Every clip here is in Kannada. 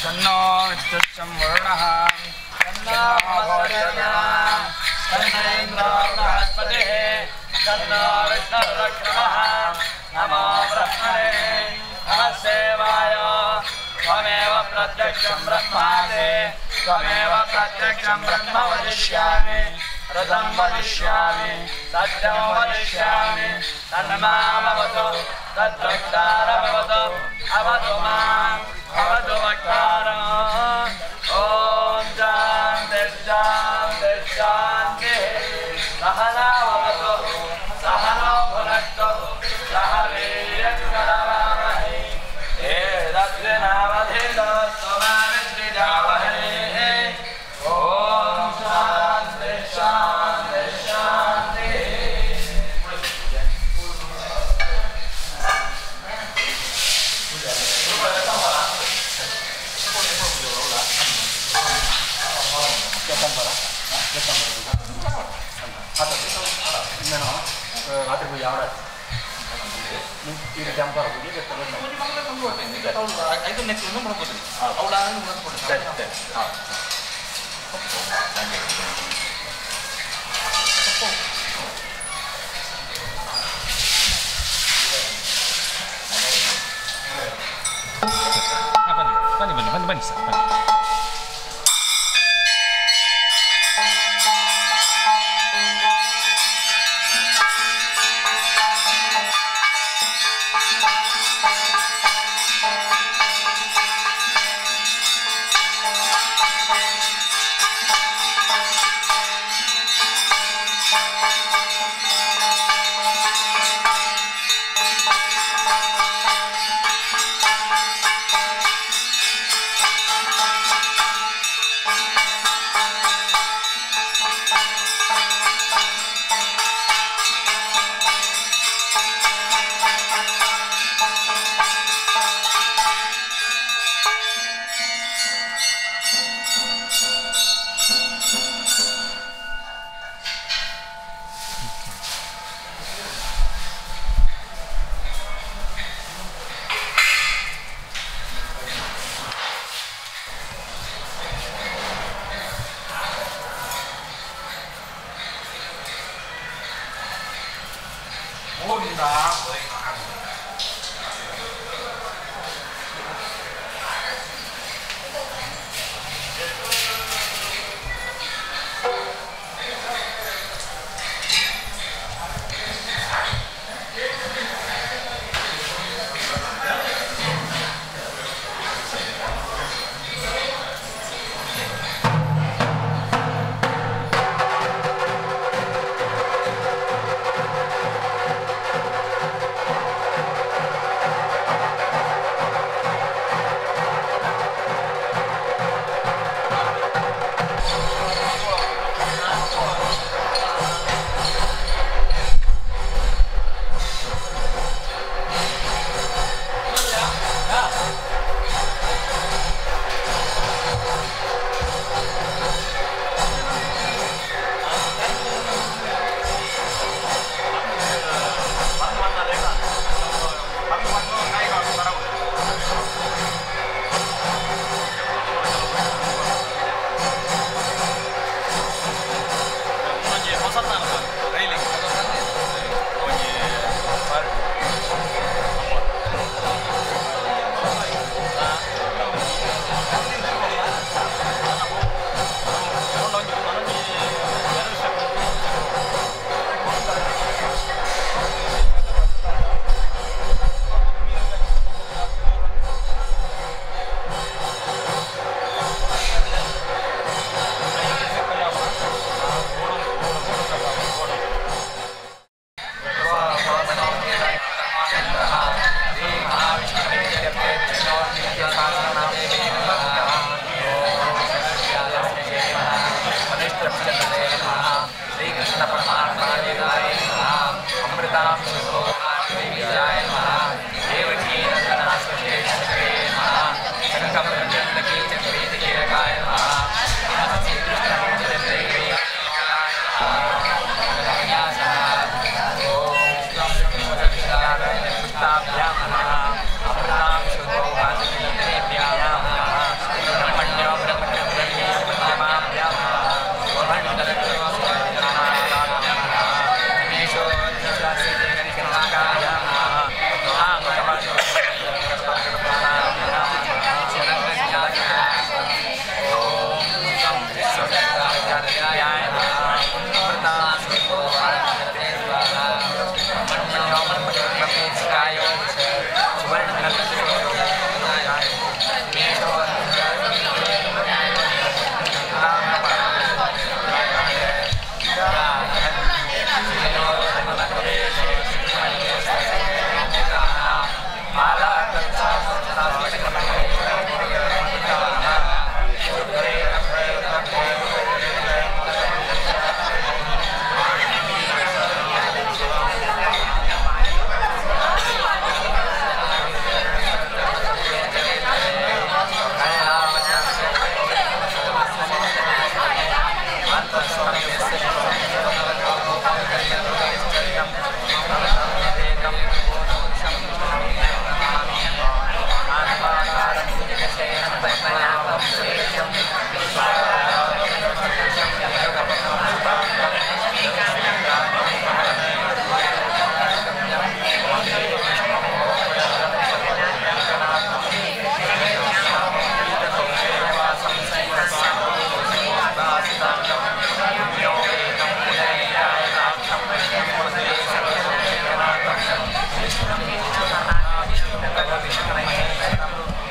तन्नो विद्युच्चं वरुणः तन्नो भोजनं तन्नो इन्द्रो बृहस्पतिः तन्नो विष्णुरुक्रमः नमो ब्रह्मणे नमः शिवाय त्वमेव प्रत्यक्षं ब्रह्मासि त्वमेव प्रत्यक्षं ब्रह्म वदिष्यामि रथं वदिष्यामि सत्यं वदिष्यामि तन्मामवतु तद्वक्तारमवतु अवतु माम् अवतु वक्तारम् ॐ शान्ति शान्ति शान्तिः सहनावतु सहनौ भुनक्तु सह वीर्यं करवावहै तेजस्विनावधीतमस्तु मा विद्विषावहै ॐ शान्ति शान्ति शान्तिः ರಾತ್ರಿ ಪೂಜೆ ಅವರ ಈಗ ಜಂಪ್ ಪೂಜೆ ಐದು ನೆಕ್ಸ್ಟ್ ಒಂದು ಮಾಡ್ಕೋತೀನಿ ಅವಳ ಸರಿ ಹಾಂ ಬನ್ನಿ ಸರ್ ಬನ್ನಿ.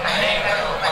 Aneಕ ರೂಪ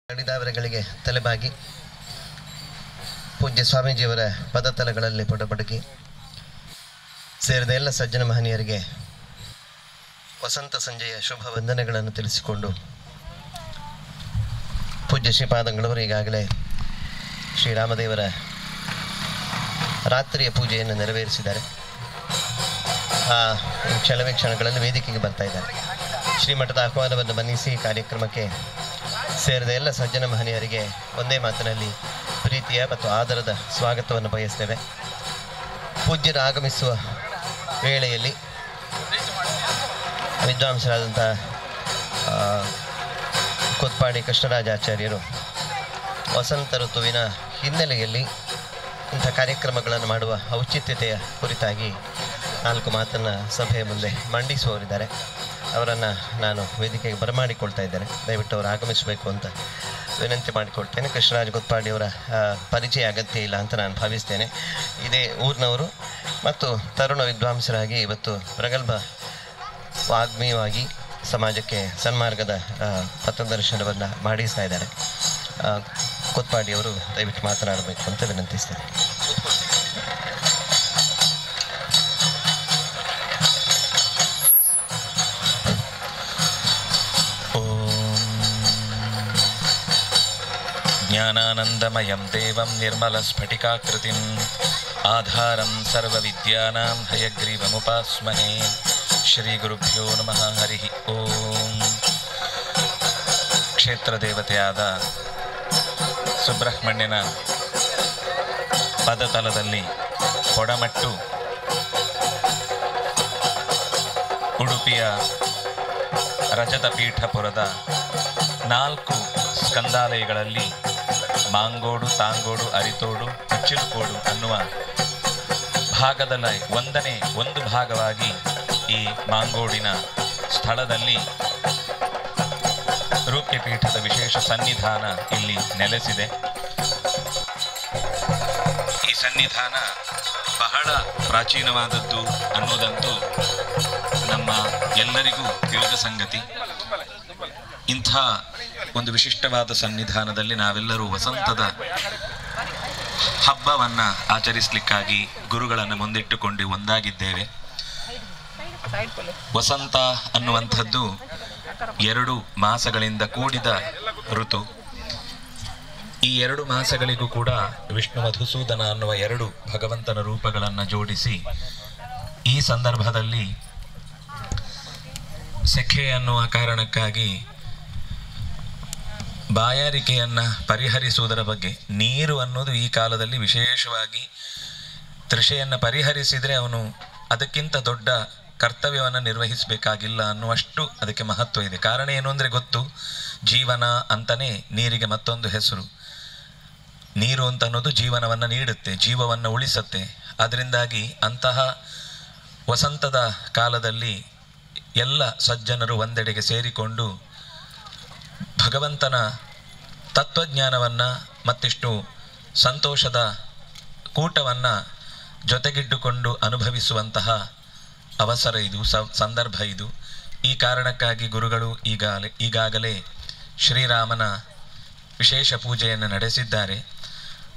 ಅಡಿದಾವರೆಗಳಿಗೆ ತಲೆಬಾಗಿ ಪೂಜ್ಯ ಸ್ವಾಮೀಜಿಯವರ ಪದತಲಗಳಲ್ಲಿ ಪೊಡಬಡಗಿ ಸೇರಿದ ಎಲ್ಲ ಸಜ್ಜನ ಮಹನೀಯರಿಗೆ ವಸಂತ ಸಂಜೆಯ ಶುಭ ವಂದನೆಗಳನ್ನು ತಿಳಿಸಿಕೊಂಡು ಪೂಜ್ಯ ಶ್ರೀಪಾದಂಗಳವರು ಈಗಾಗಲೇ ಶ್ರೀರಾಮದೇವರ ರಾತ್ರಿಯ ಪೂಜೆಯನ್ನು ನೆರವೇರಿಸಿದ್ದಾರೆ. ಕೆಲವೇ ಕ್ಷಣಗಳಲ್ಲಿ ವೇದಿಕೆಗೆ ಬರ್ತಾ ಇದ್ದಾರೆ. ಶ್ರೀಮಠದ ಆಹ್ವಾನವನ್ನು ಮನ್ನಿಸಿ ಕಾರ್ಯಕ್ರಮಕ್ಕೆ ಸೇರಿದ ಎಲ್ಲ ಸಜ್ಜನ ಮಹನೀಯರಿಗೆ ಒಂದೇ ಮಾತಿನಲ್ಲಿ ಪ್ರೀತಿಯ ಮತ್ತು ಆದರದ ಸ್ವಾಗತವನ್ನು ಬಯಸ್ತೇವೆ. ಪೂಜ್ಯರು ಆಗಮಿಸುವ ವೇಳೆಯಲ್ಲಿ ವಿದ್ವಾಂಸರಾದಂಥ ಕೊತ್ಪಾಡಿ ಕೃಷ್ಣರಾಜಾಚಾರ್ಯರು ವಸಂತ ಋತುವಿನ ಹಿನ್ನೆಲೆಯಲ್ಲಿ ಇಂಥ ಕಾರ್ಯಕ್ರಮಗಳನ್ನು ಮಾಡುವ ಔಚಿತ್ಯತೆಯ ಕುರಿತಾಗಿ 4 ಮಾತನ್ನು ಸಭೆಯ ಮುಂದೆ ಮಂಡಿಸುವವರಿದ್ದಾರೆ. ಅವರನ್ನು ನಾನು ವೇದಿಕೆಗೆ ಬರಮಾಡಿಕೊಳ್ತಾ ಇದ್ದೇನೆ. ದಯವಿಟ್ಟು ಅವರು ಆಗಮಿಸಬೇಕು ಅಂತ ವಿನಂತಿ ಮಾಡಿಕೊಳ್ತೇನೆ. ಕೃಷ್ಣರಾಜ ಕೊತ್ಪಾಡಿಯವರ ಪರಿಚಯ ಅಗತ್ಯ ಇಲ್ಲ ಅಂತ ನಾನು ಭಾವಿಸ್ತೇನೆ. ಇದೇ ಊರಿನವರು ಮತ್ತು ತರುಣ ವಿದ್ವಾಂಸರಾಗಿ ಇವತ್ತು ಪ್ರಗಲ್ಭ ವಾಗ್ಮೀಯವಾಗಿ ಸಮಾಜಕ್ಕೆ ಸನ್ಮಾರ್ಗದ ಪಥದರ್ಶನವನ್ನು ಮಾಡಿಸ್ತಾ ಇದ್ದಾರೆ. ಕೊತ್ಪಾಡಿಯವರು ದಯವಿಟ್ಟು ಮಾತನಾಡಬೇಕು ಅಂತ ವಿನಂತಿಸ್ತೇನೆ. ಜ್ಞಾನಾನಂದಮಯಂ ದೇವಂ ನಿರ್ಮಲಸ್ಫಟಿಕಾಕೃತಿಂ ಆಧಾರಂ ಸರ್ವವಿದ್ಯಾನಾಂ ಹಯಗ್ರೀವಮುಪಾಸ್ಮಹೇ. ಶ್ರೀ ಗುರುಭ್ಯೋ ನಮಃ. ಹರಿ ಓಂ. ಕ್ಷೇತ್ರ ದೇವತೆಯಾದ ಸುಬ್ರಹ್ಮಣ್ಯನ ಪದತಲದಲ್ಲಿ ಕೊಡಮಟ್ಟು ಉಡುಪಿಯ ರಜತ ಪೀಠಪುರದ 4 ಸ್ಕಂದಾಲಯಗಳಲ್ಲಿ ಮಾಂಗೋಡು, ತಾಂಗೋಡು, ಅರಿತೋಡು, ಮುಚ್ಚಿಲುಕೋಡು ಅನ್ನುವ ಭಾಗದಲ್ಲಿ ಒಂದು ಭಾಗವಾಗಿ ಈ ಮಾಂಗೋಡಿನ ಸ್ಥಳದಲ್ಲಿ ರೂಪ್ಯಪೀಠದ ವಿಶೇಷ ಸನ್ನಿಧಾನ ಇಲ್ಲಿ ನೆಲೆಸಿದೆ. ಈ ಸನ್ನಿಧಾನ ಬಹಳ ಪ್ರಾಚೀನವಾದದ್ದು ಅನ್ನೋದಂತೂ ನಮ್ಮ ಎಲ್ಲರಿಗೂ ತಿಳಿದ ಸಂಗತಿ. ಇಂಥ ಒಂದು ವಿಶಿಷ್ಟವಾದ ಸನ್ನಿಧಾನದಲ್ಲಿ ನಾವೆಲ್ಲರೂ ವಸಂತದ ಹಬ್ಬವನ್ನು ಆಚರಿಸಲಿಕ್ಕಾಗಿ ಗುರುಗಳನ್ನು ಮುಂದಿಟ್ಟುಕೊಂಡು ಒಂದಾಗಿದ್ದೇವೆ. ವಸಂತ ಅನ್ನುವಂಥದ್ದು 2 ಮಾಸಗಳಿಂದ ಕೂಡಿದ ಋತು. ಈ 2 ಮಾಸಗಳಿಗೂ ಕೂಡ ವಿಷ್ಣು ಮಧುಸೂದನ ಅನ್ನುವ 2 ಭಗವಂತನ ರೂಪಗಳನ್ನು ಜೋಡಿಸಿ ಈ ಸಂದರ್ಭದಲ್ಲಿ ಸೆಖೆ ಅನ್ನುವ ಕಾರಣಕ್ಕಾಗಿ ಬಾಯಾರಿಕೆಯನ್ನು ಪರಿಹರಿಸುವುದರ ಬಗ್ಗೆ, ನೀರು ಅನ್ನೋದು ಈ ಕಾಲದಲ್ಲಿ ವಿಶೇಷವಾಗಿ ತೃಷೆಯನ್ನು ಪರಿಹರಿಸಿದರೆ ಅವನು ಅದಕ್ಕಿಂತ ದೊಡ್ಡ ಕರ್ತವ್ಯವನ್ನು ನಿರ್ವಹಿಸಬೇಕಾಗಿಲ್ಲ ಅನ್ನುವಷ್ಟು ಅದಕ್ಕೆ ಮಹತ್ವ ಇದೆ. ಕಾರಣ ಏನು ಅಂದರೆ ಗೊತ್ತು, ಜೀವನ ಅಂತಲೇ ನೀರಿಗೆ ಮತ್ತೊಂದು ಹೆಸರು. ನೀರು ಅಂತ ಅನ್ನೋದು ಜೀವನವನ್ನು ನೀಡುತ್ತೆ, ಜೀವವನ್ನು ಉಳಿಸುತ್ತೆ. ಅದರಿಂದಾಗಿ ಅಂತಹ ವಸಂತದ ಕಾಲದಲ್ಲಿ ಎಲ್ಲ ಸಜ್ಜನರು ಒಂದೆಡೆಗೆ ಸೇರಿಕೊಂಡು ಭಗವಂತನ ತತ್ವಜ್ಞಾನವನ್ನು ಮತ್ತಿಷ್ಟು ಸಂತೋಷದ ಕೂಟವನ್ನು ಜೊತೆಗಿಟ್ಟುಕೊಂಡು ಅನುಭವಿಸುವಂತಹ ಅವಸರ ಇದು, ಸಂದರ್ಭ ಇದು. ಈ ಕಾರಣಕ್ಕಾಗಿ ಗುರುಗಳು ಈಗಾಗಲೇ ಶ್ರೀರಾಮನ ವಿಶೇಷ ಪೂಜೆಯನ್ನು ನಡೆಸಿದ್ದಾರೆ.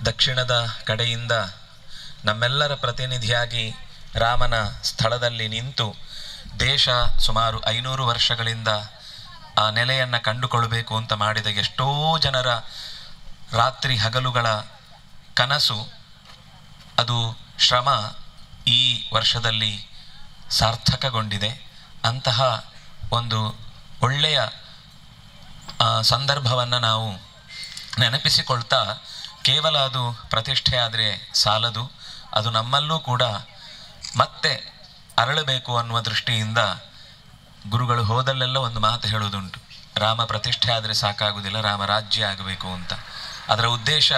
ದಕ್ಷಿಣದ ಕಡೆಯಿಂದ ನಮ್ಮೆಲ್ಲರ ಪ್ರತಿನಿಧಿಯಾಗಿ ರಾಮನ ಸ್ಥಳದಲ್ಲಿ ನಿಂತು ದೇಶ ಸುಮಾರು 500 ವರ್ಷಗಳಿಂದ ಆ ನೆಲೆಯನ್ನು ಕಂಡುಕೊಳ್ಳಬೇಕು ಅಂತ ಮಾಡಿದ ಎಷ್ಟೋ ಜನರ ರಾತ್ರಿ ಹಗಲುಗಳ ಕನಸು, ಅದು ಶ್ರಮ ಈ ವರ್ಷದಲ್ಲಿ ಸಾರ್ಥಕಗೊಂಡಿದೆ. ಅಂತಹ ಒಂದು ಒಳ್ಳೆಯ ಸಂದರ್ಭವನ್ನು ನಾವು ನೆನಪಿಸಿಕೊಳ್ತಾ, ಕೇವಲ ಅದು ಪ್ರತಿಷ್ಠೆ ಆದರೆ ಸಾಲದು, ಅದು ನಮ್ಮಲ್ಲೂ ಕೂಡ ಮತ್ತೆ ಅರಳಬೇಕು ಅನ್ನುವ ದೃಷ್ಟಿಯಿಂದ ಗುರುಗಳು ಹೋದಲ್ಲೆಲ್ಲ ಒಂದು ಮಾತು ಹೇಳೋದುಂಟು, ರಾಮ ಪ್ರತಿಷ್ಠೆ ಆದರೆ ಸಾಕಾಗುವುದಿಲ್ಲ, ರಾಮ ರಾಜ್ಯ ಆಗಬೇಕು ಅಂತ. ಅದರ ಉದ್ದೇಶ,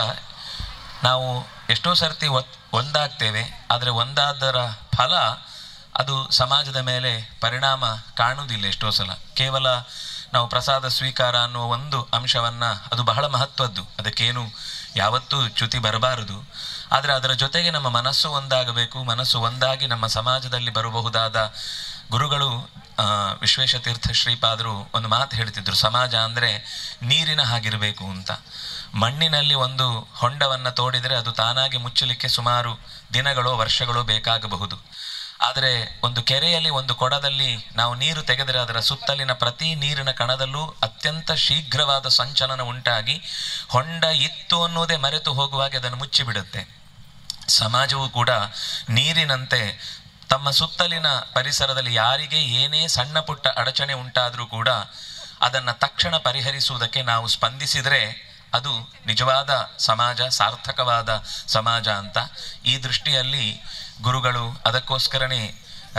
ನಾವು ಎಷ್ಟೋ ಸರ್ತಿ ಒಂದಾಗ್ತೇವೆ, ಆದರೆ ಒಂದಾದರ ಫಲ ಅದು ಸಮಾಜದ ಮೇಲೆ ಪರಿಣಾಮ ಕಾಣುವುದಿಲ್ಲ. ಎಷ್ಟೋ ಸಲ ಕೇವಲ ನಾವು ಪ್ರಸಾದ ಸ್ವೀಕಾರ ಅನ್ನುವ ಒಂದು ಅಂಶವನ್ನು, ಅದು ಬಹಳ ಮಹತ್ವದ್ದು, ಅದಕ್ಕೇನು ಯಾವತ್ತೂ ಚ್ಯುತಿ ಬರಬಾರದು. ಆದರೆ ಅದರ ಜೊತೆಗೆ ನಮ್ಮ ಮನಸ್ಸು ಒಂದಾಗಬೇಕು. ಮನಸ್ಸು ಒಂದಾಗಿ ನಮ್ಮ ಸಮಾಜದಲ್ಲಿ ಬರಬಹುದಾದ ಗುರುಗಳು ವಿಶ್ವೇಶತೀರ್ಥ ಶ್ರೀಪಾದರು ಒಂದು ಮಾತು ಹೇಳ್ತಿದ್ರು, ಸಮಾಜ ಅಂದರೆ ನೀರಿನ ಹಾಗಿರಬೇಕು ಅಂತ. ಮಣ್ಣಿನಲ್ಲಿ ಒಂದು ಹೊಂಡವನ್ನು ತೋಡಿದರೆ ಅದು ತಾನಾಗಿ ಮುಚ್ಚಲಿಕ್ಕೆ ಸುಮಾರು ದಿನಗಳೋ ವರ್ಷಗಳೋ ಬೇಕಾಗಬಹುದು. ಆದರೆ ಒಂದು ಕೆರೆಯಲ್ಲಿ, ಒಂದು ಕೊಡದಲ್ಲಿ ನಾವು ನೀರು ತೆಗೆದರೆ ಅದರ ಸುತ್ತಲಿನ ಪ್ರತಿ ನೀರಿನ ಕಣದಲ್ಲೂ ಅತ್ಯಂತ ಶೀಘ್ರವಾದ ಸಂಚಲನ ಉಂಟಾಗಿ ಹೊಂಡ ಇತ್ತು ಅನ್ನೋದೇ ಮರೆತು ಹೋಗುವಾಗ ಅದನ್ನು ಮುಚ್ಚಿಬಿಡುತ್ತೆ. ಸಮಾಜವು ಕೂಡ ನೀರಿನಂತೆ ತಮ್ಮ ಸುತ್ತಲಿನ ಪರಿಸರದಲ್ಲಿ ಯಾರಿಗೆ ಏನೇ ಸಣ್ಣ ಪುಟ್ಟ ಅಡಚಣೆ ಉಂಟಾದರೂ ಕೂಡ ಅದನ್ನು ತಕ್ಷಣ ಪರಿಹರಿಸುವುದಕ್ಕೆ ನಾವು ಸ್ಪಂದಿಸಿದರೆ ಅದು ನಿಜವಾದ ಸಮಾಜ, ಸಾರ್ಥಕವಾದ ಸಮಾಜ ಅಂತ. ಈ ದೃಷ್ಟಿಯಲ್ಲಿ ಗುರುಗಳು ಅದಕ್ಕೋಸ್ಕರನೇ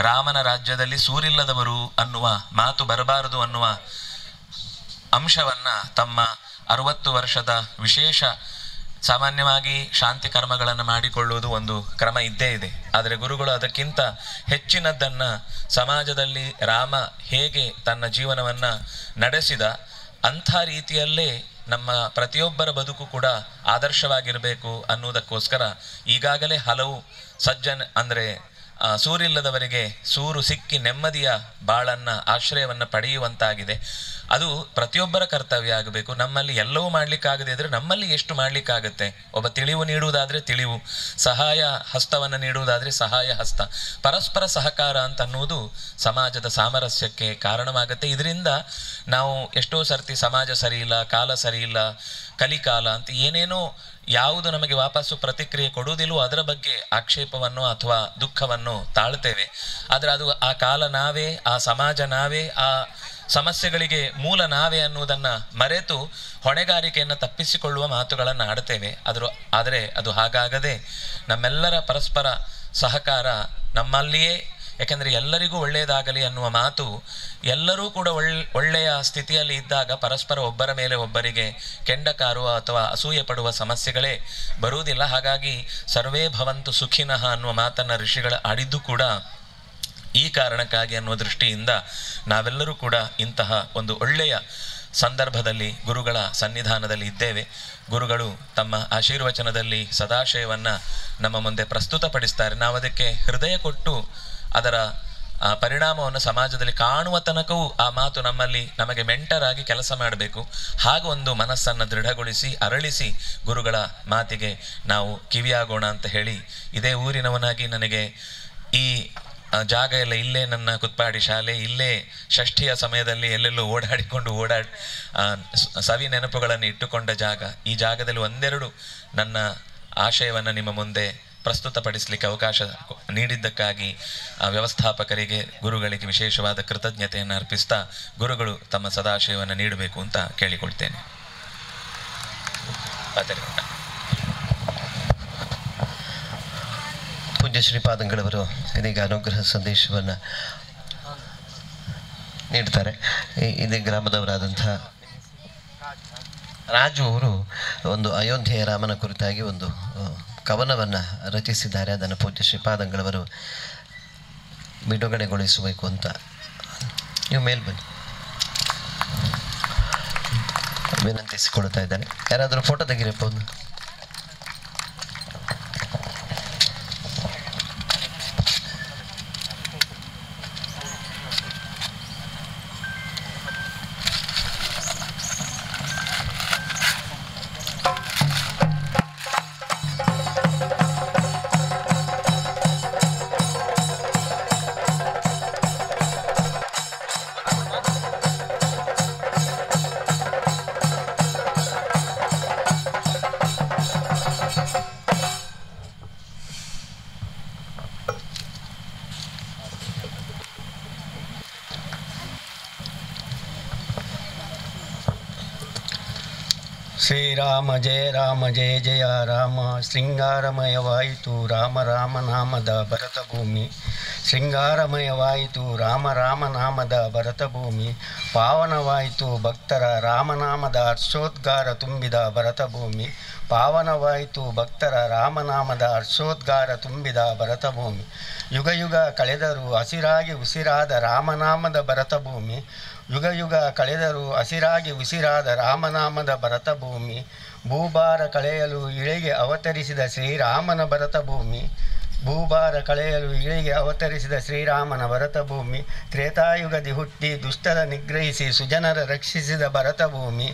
ರಾಮನ ರಾಜ್ಯದಲ್ಲಿ ಸೂರಿಲ್ಲದವರು ಅನ್ನುವ ಮಾತು ಬರಬಾರದು ಅನ್ನುವ ಅಂಶವನ್ನು ತಮ್ಮ 60 ವರ್ಷದ ವಿಶೇಷ, ಸಾಮಾನ್ಯವಾಗಿ ಶಾಂತಿ ಕರ್ಮಗಳನ್ನು ಮಾಡಿಕೊಳ್ಳುವುದು ಒಂದು ಕ್ರಮ ಇದ್ದೇ ಇದೆ. ಆದರೆ ಗುರುಗಳು ಅದಕ್ಕಿಂತ ಹೆಚ್ಚಿನದ್ದನ್ನು ಸಮಾಜದಲ್ಲಿ ರಾಮ ಹೇಗೆ ತನ್ನ ಜೀವನವನ್ನು ನಡೆಸಿದ ಅಂಥ ರೀತಿಯಲ್ಲೇ ನಮ್ಮ ಪ್ರತಿಯೊಬ್ಬರ ಬದುಕು ಕೂಡ ಆದರ್ಶವಾಗಿರಬೇಕು ಅನ್ನುವುದಕ್ಕೋಸ್ಕರ ಈಗಾಗಲೇ ಹಲವು ಅಂದರೆ ಸೂರಿಲ್ಲದವರಿಗೆ ಸೂರು ಸಿಕ್ಕಿ ನೆಮ್ಮದಿಯ ಬಾಳನ್ನು, ಆಶ್ರಯವನ್ನು ಪಡೆಯುವಂತಾಗಿದೆ. ಅದು ಪ್ರತಿಯೊಬ್ಬರ ಕರ್ತವ್ಯ ಆಗಬೇಕು. ನಮ್ಮಲ್ಲಿ ಎಲ್ಲವೂ ಮಾಡಲಿಕ್ಕಾಗದೇ ಇದ್ದರೆ ನಮ್ಮಲ್ಲಿ ಎಷ್ಟು ಮಾಡಲಿಕ್ಕಾಗುತ್ತೆ? ಒಬ್ಬ ತಿಳಿವು ನೀಡುವುದಾದರೆ ತಿಳಿವು, ಸಹಾಯ ಹಸ್ತವನ್ನು ನೀಡುವುದಾದರೆ ಸಹಾಯ ಹಸ್ತ, ಪರಸ್ಪರ ಸಹಕಾರ ಅಂತ ಅನ್ನುವುದು ಸಮಾಜದ ಸಾಮರಸ್ಯಕ್ಕೆ ಕಾರಣವಾಗುತ್ತೆ. ಇದರಿಂದ ನಾವು ಎಷ್ಟೋ ಸರ್ತಿ ಸಮಾಜ ಸರಿಯಿಲ್ಲ, ಕಾಲ ಸರಿಯಿಲ್ಲ, ಕಲಿಕಾಲ ಅಂತ ಏನೇನೋ ಯಾವುದು ನಮಗೆ ವಾಪಸ್ಸು ಪ್ರತಿಕ್ರಿಯೆ ಕೊಡುವುದಿಲ್ಲವೋ ಅದರ ಬಗ್ಗೆ ಆಕ್ಷೇಪವನ್ನು ಅಥವಾ ದುಃಖವನ್ನು ತಾಳ್ತೇವೆ. ಆದರೆ ಅದು ಆ ಕಾಲ ನಾವೇ, ಆ ಸಮಾಜ ನಾವೇ, ಆ ಸಮಸ್ಯೆಗಳಿಗೆ ಮೂಲ ನಾವೇ ಅನ್ನುವುದನ್ನು ಮರೆತು ಹೊಣೆಗಾರಿಕೆಯನ್ನು ತಪ್ಪಿಸಿಕೊಳ್ಳುವ ಮಾತುಗಳನ್ನು ಆಡ್ತೇವೆ. ಆದರೆ ಅದು ಹಾಗಾಗದೆ ನಮ್ಮೆಲ್ಲರ ಪರಸ್ಪರ ಸಹಕಾರ ನಮ್ಮಲ್ಲಿಯೇ, ಯಾಕೆಂದರೆ ಎಲ್ಲರಿಗೂ ಒಳ್ಳೆಯದಾಗಲಿ ಅನ್ನುವ ಮಾತು, ಎಲ್ಲರೂ ಕೂಡ ಒಳ್ಳೆಯ ಸ್ಥಿತಿಯಲ್ಲಿ ಇದ್ದಾಗ ಪರಸ್ಪರ ಒಬ್ಬರ ಮೇಲೆ ಒಬ್ಬರಿಗೆ ಕೆಂಡ ಕಾರುವ ಅಥವಾ ಅಸೂಯೆ ಪಡುವ ಸಮಸ್ಯೆಗಳೇ ಬರುವುದಿಲ್ಲ. ಹಾಗಾಗಿ ಸರ್ವೇ ಭವಂತು ಸುಖಿನಃ ಅನ್ನುವ ಮಾತನ್ನು ಋಷಿಗಳ ಆಡಿದ್ದು ಕೂಡ ಈ ಕಾರಣಕ್ಕಾಗಿ ಅನ್ನುವ ದೃಷ್ಟಿಯಿಂದ ನಾವೆಲ್ಲರೂ ಕೂಡ ಇಂತಹ ಒಂದು ಒಳ್ಳೆಯ ಸಂದರ್ಭದಲ್ಲಿ ಗುರುಗಳ ಸನ್ನಿಧಾನದಲ್ಲಿ ಇದ್ದೇವೆ. ಗುರುಗಳು ತಮ್ಮ ಆಶೀರ್ವಚನದಲ್ಲಿ ಸದಾಶಯವನ್ನು ನಮ್ಮ ಮುಂದೆ ಪ್ರಸ್ತುತಪಡಿಸ್ತಾರೆ. ನಾವು ಅದಕ್ಕೆ ಹೃದಯ ಕೊಟ್ಟು ಅದರ ಪರಿಣಾಮವನ್ನು ಸಮಾಜದಲ್ಲಿ ಕಾಣುವ ತನಕವೂ ಆ ಮಾತು ನಮಗೆ ಮೆಂಟರಾಗಿ ಕೆಲಸ ಮಾಡಬೇಕು. ಹಾಗೂ ಒಂದು ಮನಸ್ಸನ್ನು ದೃಢಗೊಳಿಸಿ ಅರಳಿಸಿ ಗುರುಗಳ ಮಾತಿಗೆ ನಾವು ಕಿವಿಯಾಗೋಣ ಅಂತ ಹೇಳಿ, ಇದೇ ಊರಿನವನಾಗಿ ನನಗೆ ಈ ಜಾಗ ಎಲ್ಲ ಇಲ್ಲೇ, ನನ್ನ ಕುತ್ಪಾಡಿ ಶಾಲೆ ಇಲ್ಲೇ, ಷಷ್ಠಿಯ ಸಮಯದಲ್ಲಿ ಎಲ್ಲೆಲ್ಲೋ ಓಡಾಡಿಕೊಂಡು ಸವಿ ನೆನಪುಗಳನ್ನು ಇಟ್ಟುಕೊಂಡ ಜಾಗ, ಈ ಜಾಗದಲ್ಲಿ ಒಂದೆರಡು ನನ್ನ ಆಶಯವನ್ನು ನಿಮ್ಮ ಮುಂದೆ ಪ್ರಸ್ತುತಪಡಿಸಲಿಕ್ಕೆ ಅವಕಾಶ ನೀಡಿದ್ದಕ್ಕಾಗಿ ವ್ಯವಸ್ಥಾಪಕರಿಗೆ, ಗುರುಗಳಿಗೆ ವಿಶೇಷವಾದ ಕೃತಜ್ಞತೆಯನ್ನು ಅರ್ಪಿಸ್ತಾ ಗುರುಗಳು ತಮ್ಮ ಸದಾಶಯವನ್ನು ನೀಡಬೇಕು ಅಂತ ಕೇಳಿಕೊಳ್ತೇನೆ. ಪೂಜ್ಯ ಶ್ರೀಪಾದಂಗಳವರು ಇದೀಗ ಅನುಗ್ರಹ ಸಂದೇಶವನ್ನು ನೀಡ್ತಾರೆ. ಇದೇ ಗ್ರಾಮದವರಾದಂಥ ರಾಜು ಅವರು ಒಂದು ಅಯೋಧ್ಯೆಯ ರಾಮನ ಕುರಿತಾಗಿ ಒಂದು ಕವನವನ್ನು ರಚಿಸಿದ್ದಾರೆ. ಅದನ್ನು ಪೂಜ್ಯ ಶ್ರೀಪಾದಂಗಳವರು ಬಿಡುಗಡೆಗೊಳಿಸಬೇಕು ಅಂತ ನೀವು ಮೇಲ್ ಬನ್ನಿ ವಿನಂತಿಸಿಕೊಳ್ತಾ ಇದ್ದಾರೆ. ಯಾರಾದರೂ ಫೋಟೋ ತೆಗಿರಪ್ಪ ಒಂದು. ಶ್ರೀರಾಮ ಜಯ ರಾಮ ಜಯ ಜಯ ರಾಮ, ಶೃಂಗಾರಮಯವಾಯಿತು ರಾಮ ರಾಮ ನಾಮದ ಭರತ ಭೂಮಿ, ಶೃಂಗಾರಮಯವಾಯಿತು ರಾಮ ರಾಮ ನಾಮದ ಭರತ ಭೂಮಿ, ಪಾವನವಾಯಿತು ಭಕ್ತರ ರಾಮನಾಮದ ಹರ್ಷೋದ್ಗಾರ ತುಂಬಿದ ಭರತ ಭೂಮಿ, ಪಾವನವಾಯಿತು ಭಕ್ತರ ರಾಮನಾಮದ ಹರ್ಷೋದ್ಗಾರ ತುಂಬಿದ ಭರತ ಭೂಮಿ, ಯುಗ ಯುಗ ಕಳೆದರೂ ಹಸಿರಾಗಿ ಉಸಿರಾದ ರಾಮನಾಮದ ಭರತ ಭೂಮಿ, ಯುಗ ಯುಗ ಕಳೆದರೂ ಹಸಿರಾಗಿ ಉಸಿರಾದ ರಾಮನಾಮದ ಭರತ ಭೂಮಿ, ಭೂಭಾರ ಕಳೆಯಲು ಇಳೆಗೆ ಅವತರಿಸಿದ ಶ್ರೀರಾಮನ ಭರತ ಭೂಮಿ, ಭೂಭಾರ ಕಳೆಯಲು ಇಳಿಗೆ ಅವತರಿಸಿದ ಶ್ರೀರಾಮನ ಭರತ ಭೂಮಿ, ತ್ರೇತಾಯುಗದಿ ಹುಟ್ಟಿ ದುಷ್ಟರ ನಿಗ್ರಹಿಸಿ ಸುಜನರ ರಕ್ಷಿಸಿದ ಭರತ ಭೂಮಿ,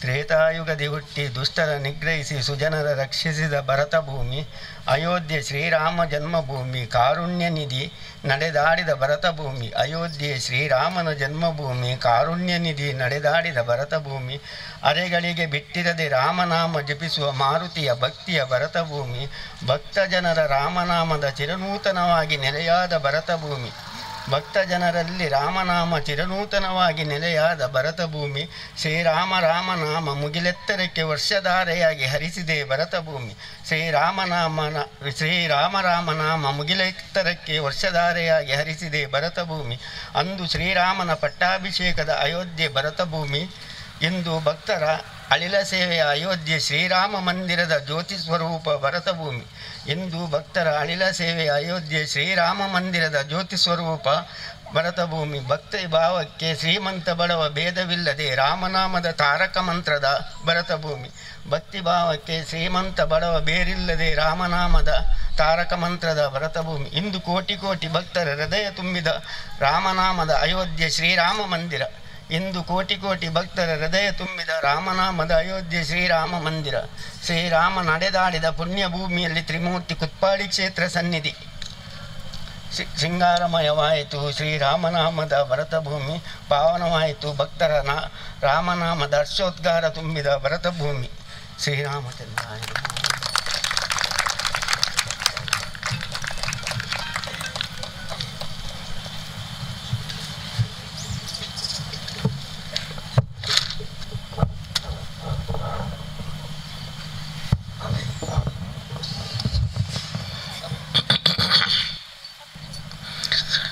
ತ್ರೇತಾಯುಗದಿ ಹುಟ್ಟಿ ದುಷ್ಟರ ನಿಗ್ರಹಿಸಿ ಸುಜನರ ರಕ್ಷಿಸಿದ ಭರತ ಭೂಮಿ, ಅಯೋಧ್ಯೆ ಶ್ರೀರಾಮ ಜನ್ಮಭೂಮಿ ಕಾರುಣ್ಯ ನಿಧಿ ನಡೆದಾಡಿದ ಭರತ ಭೂಮಿ, ಅಯೋಧ್ಯೆ ಶ್ರೀರಾಮನ ಜನ್ಮಭೂಮಿ ಕಾರುಣ್ಯ ನಿಧಿ ನಡೆದಾಡಿದ ಭರತ ಭೂಮಿ, ಅರೆಗಳಿಗೆ ಬಿಟ್ಟಿರದೆ ರಾಮನಾಮ ಜಪಿಸುವ ಮಾರುತಿಯ ಭಕ್ತಿಯ ಭರತ ಭೂಮಿ, ಭಕ್ತ ಜನರ ರಾಮನಾಮದ ಚಿರನೂತನವಾಗಿ ನೆಲೆಯಾದ ಭರತ ಭೂಮಿ, ಭಕ್ತ ಜನರಲ್ಲಿ ರಾಮನಾಮ ಚಿರನೂತನವಾಗಿ ನೆಲೆಯಾದ ಭರತ ಭೂಮಿ, ಶ್ರೀರಾಮ ರಾಮನಾಮ ಮುಗಿಲೆತ್ತರಕ್ಕೆ ವರ್ಷಧಾರೆಯಾಗಿ ಹರಿಸಿದೆ ಭರತ ಭೂಮಿ, ಶ್ರೀರಾಮ ರಾಮನಾಮ ಮುಗಿಲೆತ್ತರಕ್ಕೆ ವರ್ಷಧಾರೆಯಾಗಿ ಹರಿಸಿದೆ ಭರತ ಭೂಮಿ, ಅಂದು ಶ್ರೀರಾಮನ ಪಟ್ಟಾಭಿಷೇಕದ ಅಯೋಧ್ಯೆ ಭರತ ಭೂಮಿ, ಇಂದು ಭಕ್ತರ ಅಳಿಲ ಸೇವೆಯ ಅಯೋಧ್ಯೆ ಶ್ರೀರಾಮ ಮಂದಿರದ ಜ್ಯೋತಿ ಸ್ವರೂಪ ಭರತ ಭೂಮಿ, ಇಂದು ಭಕ್ತರ ಅಳಿಲ ಸೇವೆಯ ಅಯೋಧ್ಯೆ ಶ್ರೀರಾಮ ಮಂದಿರದ ಜ್ಯೋತಿ ಸ್ವರೂಪ ಭರತ ಭೂಮಿ, ಭಕ್ತಿ ಭಾವಕ್ಕೆ ಶ್ರೀಮಂತ ಬಡವ ಭೇದವಿಲ್ಲದೆ ರಾಮನಾಮದ ತಾರಕ ಮಂತ್ರದ ಭರತ ಭೂಮಿ, ಭಕ್ತಿ ಭಾವಕ್ಕೆ ಶ್ರೀಮಂತ ಬಡವ ಬೇರಿಲ್ಲದೆ ರಾಮನಾಮದ ತಾರಕ ಮಂತ್ರದ ಭರತ ಭೂಮಿ, ಇಂದು ಕೋಟಿ ಕೋಟಿ ಭಕ್ತರ ಹೃದಯ ತುಂಬಿದ ರಾಮನಾಮದ ಅಯೋಧ್ಯೆ ಶ್ರೀರಾಮ ಮಂದಿರ, ಇಂದು ಕೋಟಿ ಕೋಟಿ ಭಕ್ತರ ಹೃದಯ ತುಂಬಿದ ರಾಮನಾಮದ ಅಯೋಧ್ಯೆ ಶ್ರೀರಾಮ ಮಂದಿರ, ಶ್ರೀರಾಮ ನಡೆದಾಡಿದ ಪುಣ್ಯ ಭೂಮಿಯಲ್ಲಿ ತ್ರಿಮೂರ್ತಿ ಕುತ್ಪಾಡಿ ಕ್ಷೇತ್ರ ಸನ್ನಿಧಿ, ಶೃಂಗಾರಮಯವಾಯಿತು ಶ್ರೀರಾಮನಾಮದ ಭರತ ಭೂಮಿ, ಪಾವನವಾಯಿತು ಭಕ್ತರ ರಾಮನಾಮದ ಹರ್ಷೋದ್ಗಾರ ತುಂಬಿದ ಭರತ ಭೂಮಿ. ಶ್ರೀರಾಮಚಂದ್ರಾಯ ನಮಃ.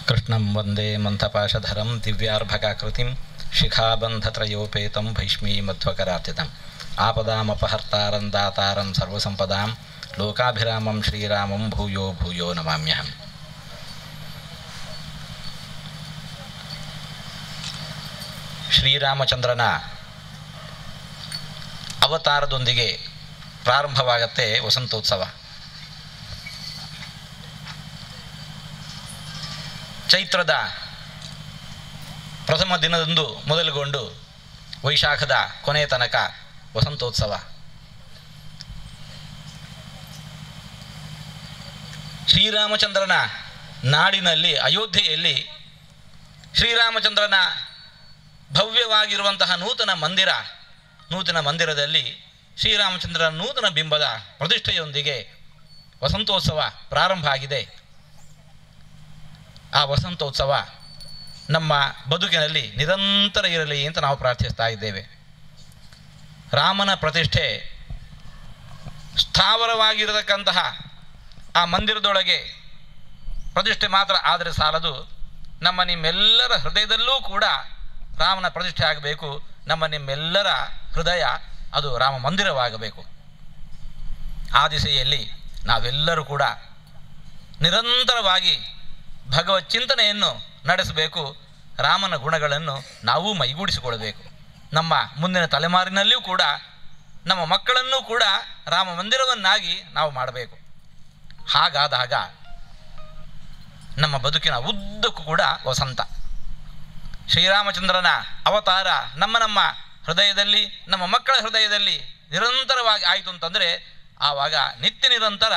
ಕೃಷ್ಣಂ ವಂದೇ ಮಂಥಪಾಶಧರಂ ದಿವ್ಯಾರ್ಭಕಾಕೃತಿಂ ಶಿಖಾಬಂಧತ್ರಯೋಪೇತಂ ಭೈಷ್ಮೀಮಧ್ವಕರಾರ್ಚಿತಂ ಆಪದಾಮಪಹರ್ತಾರಂ ದಾತಾರಂ ಸರ್ವಸಂಪದಾಂ ಲೋಕಾಭಿರಾಮಂ ಶ್ರೀರಾಮಂ ಭೂಯೋ ಭೂಯೋ ನಮಾಮ್ಯಹಂ. ಶ್ರೀರಾಮಚಂದ್ರನ ಅವತಾರದೊಂದಿಗೆ ಪ್ರಾರಂಭವಾಗತ್ತೆ ವಸಂತೋತ್ಸವ. ಚೈತ್ರದ ಪ್ರಥಮ ದಿನದಂದು ಮೊದಲುಗೊಂಡು ವೈಶಾಖದ ಕೊನೆಯ ತನಕ ವಸಂತೋತ್ಸವ. ಶ್ರೀರಾಮಚಂದ್ರನ ನಾಡಿನಲ್ಲಿ ಅಯೋಧ್ಯೆಯಲ್ಲಿ ಶ್ರೀರಾಮಚಂದ್ರನ ಭವ್ಯವಾಗಿರುವಂತಹ ನೂತನ ಮಂದಿರದಲ್ಲಿ ಶ್ರೀರಾಮಚಂದ್ರನ ನೂತನ ಬಿಂಬದ ಪ್ರತಿಷ್ಠೆಯೊಂದಿಗೆ ವಸಂತೋತ್ಸವ ಪ್ರಾರಂಭ ಆಗಿದೆ. ಆ ವಸಂತೋತ್ಸವ ನಮ್ಮ ಬದುಕಿನಲ್ಲಿ ನಿರಂತರ ಇರಲಿ ಅಂತ ನಾವು ಪ್ರಾರ್ಥಿಸ್ತಾ ಇದ್ದೇವೆ. ರಾಮನ ಪ್ರತಿಷ್ಠೆ ಸ್ಥಾವರವಾಗಿರತಕ್ಕಂತಹ ಆ ಮಂದಿರದೊಳಗೆ ಪ್ರತಿಷ್ಠೆ ಮಾತ್ರ ಆದರೆ ಸಾಲದು, ನಮ್ಮ ನಿಮ್ಮೆಲ್ಲರ ಹೃದಯದಲ್ಲೂ ಕೂಡ ರಾಮನ ಪ್ರತಿಷ್ಠೆ ಆಗಬೇಕು. ನಿಮ್ಮೆಲ್ಲರ ಹೃದಯ ಅದು ರಾಮ ಮಂದಿರವಾಗಬೇಕು. ಆ ದಿಸೆಯಲ್ಲಿ ನಾವೆಲ್ಲರೂ ಕೂಡ ನಿರಂತರವಾಗಿ ಭಗವತ್ ಚಿಂತನೆಯನ್ನು ನಡೆಸಬೇಕು. ರಾಮನ ಗುಣಗಳನ್ನು ನಾವು ಮೈಗೂಡಿಸಿಕೊಳ್ಳಬೇಕು. ನಮ್ಮ ಮುಂದಿನ ತಲೆಮಾರಿನಲ್ಲಿಯೂ ಕೂಡ ನಮ್ಮ ಮಕ್ಕಳನ್ನೂ ಕೂಡ ರಾಮ ಮಂದಿರವನ್ನಾಗಿ ನಾವು ಮಾಡಬೇಕು. ಹಾಗಾದಾಗ ನಮ್ಮ ಬದುಕಿನ ಉದ್ದಕ್ಕೂ ಕೂಡ ವಸಂತ. ಶ್ರೀರಾಮಚಂದ್ರನ ಅವತಾರ ನಮ್ಮ ಹೃದಯದಲ್ಲಿ, ನಮ್ಮ ಮಕ್ಕಳ ಹೃದಯದಲ್ಲಿ ನಿರಂತರವಾಗಿ ಆಯಿತು ಅಂತಂದರೆ ಆವಾಗ ನಿತ್ಯ ನಿರಂತರ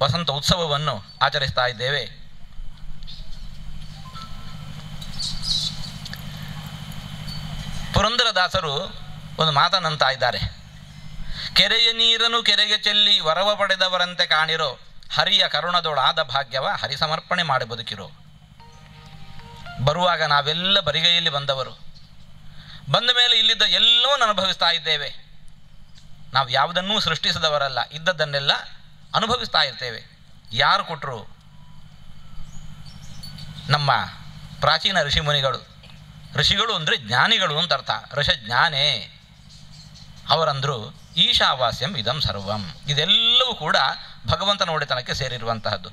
ವಸಂತ ಉತ್ಸವವನ್ನು ಆಚರಿಸ್ತಾ ಇದ್ದೇವೆ. ಪುರಂದರದಾಸರು ಒಂದು ಮಾತನ್ನಂತ ಇದ್ದಾರೆ. ಕೆರೆಯ ನೀರನ್ನು ಕೆರೆಗೆ ಚೆಲ್ಲಿ ವರವ ಪಡೆದವರಂತೆ ಕಾಣಿರೋ, ಹರಿಯ ಕರುಣದೊಳಾದ ಭಾಗ್ಯವ ಹರಿಸಮರ್ಪಣೆ ಮಾಡಿ ಬದುಕಿರೋ. ಬರುವಾಗ ನಾವೆಲ್ಲ ಬರಿಗೈಯಲ್ಲಿ ಬಂದವರು, ಬಂದ ಮೇಲೆ ಇಲ್ಲಿದ್ದ ಎಲ್ಲವನ್ನೂ ಅನುಭವಿಸ್ತಾ ಇದ್ದೇವೆ. ನಾವು ಯಾವುದನ್ನೂ ಸೃಷ್ಟಿಸಿದವರಲ್ಲ, ಇದ್ದದ್ದನ್ನೆಲ್ಲ ಅನುಭವಿಸ್ತಾ ಇರ್ತೇವೆ. ಯಾರು ಕೊಟ್ಟರು? ನಮ್ಮ ಪ್ರಾಚೀನ ಋಷಿಗಳು ಅಂದರೆ ಜ್ಞಾನಿಗಳು ಅಂತ ಅರ್ಥ. ಋಷಜ್ಞಾನೇ ಅವರಂದರು ಈಶಾವಾಸ್ಯಂ ಇದಂ ಸರ್ವಂ. ಇದೆಲ್ಲವೂ ಕೂಡ ಭಗವಂತನ ಒಡೆತನಕ್ಕೆ ಸೇರಿರುವಂತಹದ್ದು.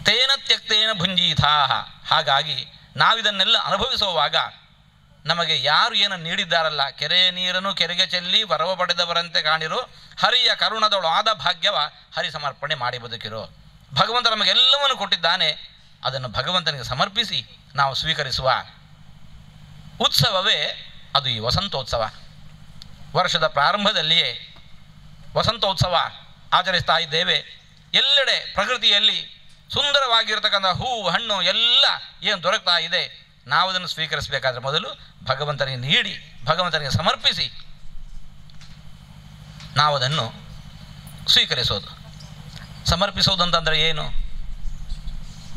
ತೇನ ತ್ಯಕ್ತೇನ ಭುಂಜೀಥಾಹ. ಹಾಗಾಗಿ ನಾವಿದನ್ನೆಲ್ಲ ಅನುಭವಿಸುವಾಗ ನಮಗೆ ಯಾರು ಏನು ನೀಡಿದ್ದಾರಲ್ಲ, ಕೆರೆಯ ನೀರನ್ನು ಕೆರೆಗೆ ಚೆಲ್ಲಿ ವರವ ಪಡೆದವರಂತೆ ಕಾಣಿರೋ, ಹರಿಯ ಕರುಣದಳು ಆದ ಭಾಗ್ಯವ ಹರಿ ಸಮರ್ಪಣೆ ಮಾಡಿ ಬದುಕಿರೋ. ಭಗವಂತ ನಮಗೆಲ್ಲವನ್ನು ಕೊಟ್ಟಿದ್ದಾನೆ, ಅದನ್ನು ಭಗವಂತನಿಗೆ ಸಮರ್ಪಿಸಿ ನಾವು ಸ್ವೀಕರಿಸುವ ಉತ್ಸವವೇ ಅದು ಈ ವಸಂತೋತ್ಸವ. ವರ್ಷದ ಪ್ರಾರಂಭದಲ್ಲಿಯೇ ವಸಂತೋತ್ಸವ ಆಚರಿಸ್ತಾ ಇದ್ದೇವೆ. ಎಲ್ಲೆಡೆ ಪ್ರಕೃತಿಯಲ್ಲಿ ಸುಂದರವಾಗಿರತಕ್ಕಂಥ ಹೂವು ಹಣ್ಣು ಎಲ್ಲ ಏನು ದೊರಕ್ತಾ ಇದೆ, ನಾವು ಅದನ್ನು ಸ್ವೀಕರಿಸಬೇಕಾದ್ರೆ ಮೊದಲು ಭಗವಂತನಿಗೆ ನೀಡಿ ಭಗವಂತನಿಗೆ ಸಮರ್ಪಿಸಿ ನಾವು ಅದನ್ನು ಸ್ವೀಕರಿಸೋದು. ಸಮರ್ಪಿಸೋದು ಅಂತಂದರೆ ಏನು?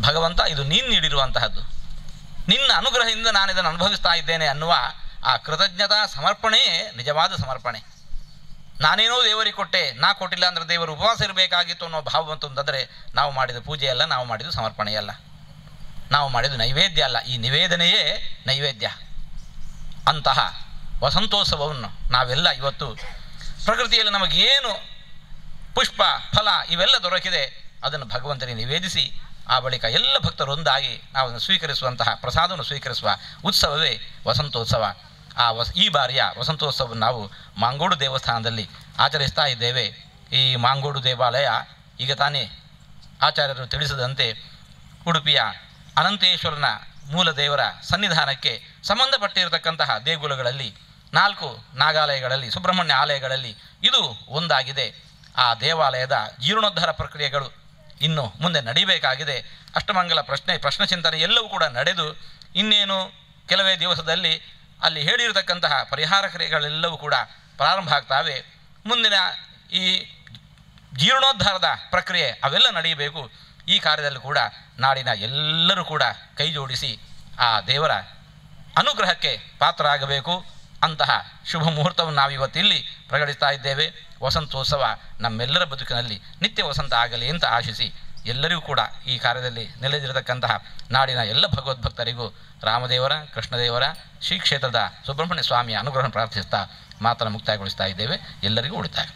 ಭಗವಂತ ಇದು ನೀನು ನೀಡಿರುವಂತಹದ್ದು, ನಿನ್ನ ಅನುಗ್ರಹದಿಂದ ನಾನು ಇದನ್ನು ಅನುಭವಿಸ್ತಾ ಇದ್ದೇನೆ ಅನ್ನುವ ಆ ಕೃತಜ್ಞತಾ ಸಮರ್ಪಣೆಯೇ ನಿಜವಾದ ಸಮರ್ಪಣೆ. ನಾನೇನೋ ದೇವರಿಗೆ ಕೊಟ್ಟೆ, ನಾ ಕೊಟ್ಟಿಲ್ಲ ಅಂದರೆ ದೇವರು ಉಪವಾಸ ಇರಬೇಕಾಗಿತ್ತು ಅನ್ನೋ ಭಾವ ಬಂತು ಅಂತಂದರೆ ನಾವು ಮಾಡಿದ ಪೂಜೆಯಲ್ಲ, ನಾವು ಮಾಡಿದ ಸಮರ್ಪಣೆಯಲ್ಲ, ನಾವು ಮಾಡಿದ ನೈವೇದ್ಯ ಅಲ್ಲ. ಈ ನಿವೇದನೆಯೇ ನೈವೇದ್ಯ. ಅಂತಹ ವಸಂತೋತ್ಸವವನ್ನು ನಾವೆಲ್ಲ ಇವತ್ತು ಪ್ರಕೃತಿಯಲ್ಲಿ ನಮಗೇನು ಪುಷ್ಪ ಫಲ ಇವೆಲ್ಲ ದೊರಕಿದೆ ಅದನ್ನು ಭಗವಂತನಿಗೆ ನಿವೇದಿಸಿ ಆ ಬಳಿಕ ಎಲ್ಲ ಭಕ್ತರೊಂದಾಗಿ ನಾವು ಅದನ್ನು ಸ್ವೀಕರಿಸುವಂತಹ ಪ್ರಸಾದವನ್ನು ಸ್ವೀಕರಿಸುವ ಉತ್ಸವವೇ ವಸಂತೋತ್ಸವ. ಈ ಬಾರಿಯ ವಸಂತೋತ್ಸವವನ್ನು ನಾವು ಮಾಂಗೋಡು ದೇವಸ್ಥಾನದಲ್ಲಿ ಆಚರಿಸ್ತಾ ಇದ್ದೇವೆ. ಈ ಮಾಂಗೋಡು ದೇವಾಲಯ ಈಗ ತಾನೇ ಆಚಾರ್ಯರು ತಿಳಿಸಿದಂತೆ ಉಡುಪಿಯ ಅನಂತೇಶ್ವರನ ಮೂಲ ದೇವರ ಸನ್ನಿಧಾನಕ್ಕೆ ಸಂಬಂಧಪಟ್ಟಿರತಕ್ಕಂತಹ ದೇಗುಲಗಳಲ್ಲಿ 4 ನಾಗಾಲಯಗಳಲ್ಲಿ ಸುಬ್ರಹ್ಮಣ್ಯ ಆಲಯಗಳಲ್ಲಿ ಇದು ಒಂದಾಗಿದೆ. ಆ ದೇವಾಲಯದ ಜೀರ್ಣೋದ್ಧಾರ ಪ್ರಕ್ರಿಯೆಗಳು ಇನ್ನು ಮುಂದೆ ನಡೀಬೇಕಾಗಿದೆ. ಅಷ್ಟಮಂಗಲ ಪ್ರಶ್ನೆ ಚಿಂತನೆ ಎಲ್ಲವೂ ಕೂಡ ನಡೆದು ಇನ್ನೇನು ಕೆಲವೇ ದಿವಸದಲ್ಲಿ ಅಲ್ಲಿ ಹೇಳಿರತಕ್ಕಂತಹ ಪರಿಹಾರ ಕ್ರಿಯೆಗಳೆಲ್ಲವೂ ಕೂಡ ಪ್ರಾರಂಭ ಆಗ್ತಾವೆ. ಮುಂದಿನ ಈ ಜೀರ್ಣೋದ್ಧಾರದ ಪ್ರಕ್ರಿಯೆ ಅವೆಲ್ಲ ನಡೆಯಬೇಕು. ಈ ಕಾರ್ಯದಲ್ಲಿ ಕೂಡ ನಾಡಿನ ಎಲ್ಲರೂ ಕೂಡ ಕೈ ಜೋಡಿಸಿ ಆ ದೇವರ ಅನುಗ್ರಹಕ್ಕೆ ಪಾತ್ರರಾಗಬೇಕು. ಅಂತಹ ಶುಭ ಮುಹೂರ್ತವನ್ನು ನಾವಿವತ್ತಿಲ್ಲಿ ಪ್ರಕಟಿಸ್ತಾ ಇದ್ದೇವೆ. ವಸಂತೋತ್ಸವ ನಮ್ಮೆಲ್ಲರ ಬದುಕಿನಲ್ಲಿ ನಿತ್ಯ ವಸಂತ ಆಗಲಿ ಅಂತ ಆಶಿಸಿ ಎಲ್ಲರಿಗೂ ಕೂಡ ಈ ಕಾರ್ಯದಲ್ಲಿ ನೆಲೆದಿರತಕ್ಕಂತಹ ನಾಡಿನ ಎಲ್ಲ ಭಗವದ್ಭಕ್ತರಿಗೂ ರಾಮದೇವರ ಕೃಷ್ಣದೇವರ ಶ್ರೀ ಕ್ಷೇತ್ರದ ಸುಬ್ರಹ್ಮಣ್ಯ ಸ್ವಾಮಿಯ ಅನುಗ್ರಹ ಪ್ರಾರ್ಥಿಸ್ತಾ ಮಾತನ್ನು ಮುಕ್ತಾಯಗೊಳಿಸ್ತಾ ಇದ್ದೇವೆ. ಎಲ್ಲರಿಗೂ ಉಳಿತಾಯ.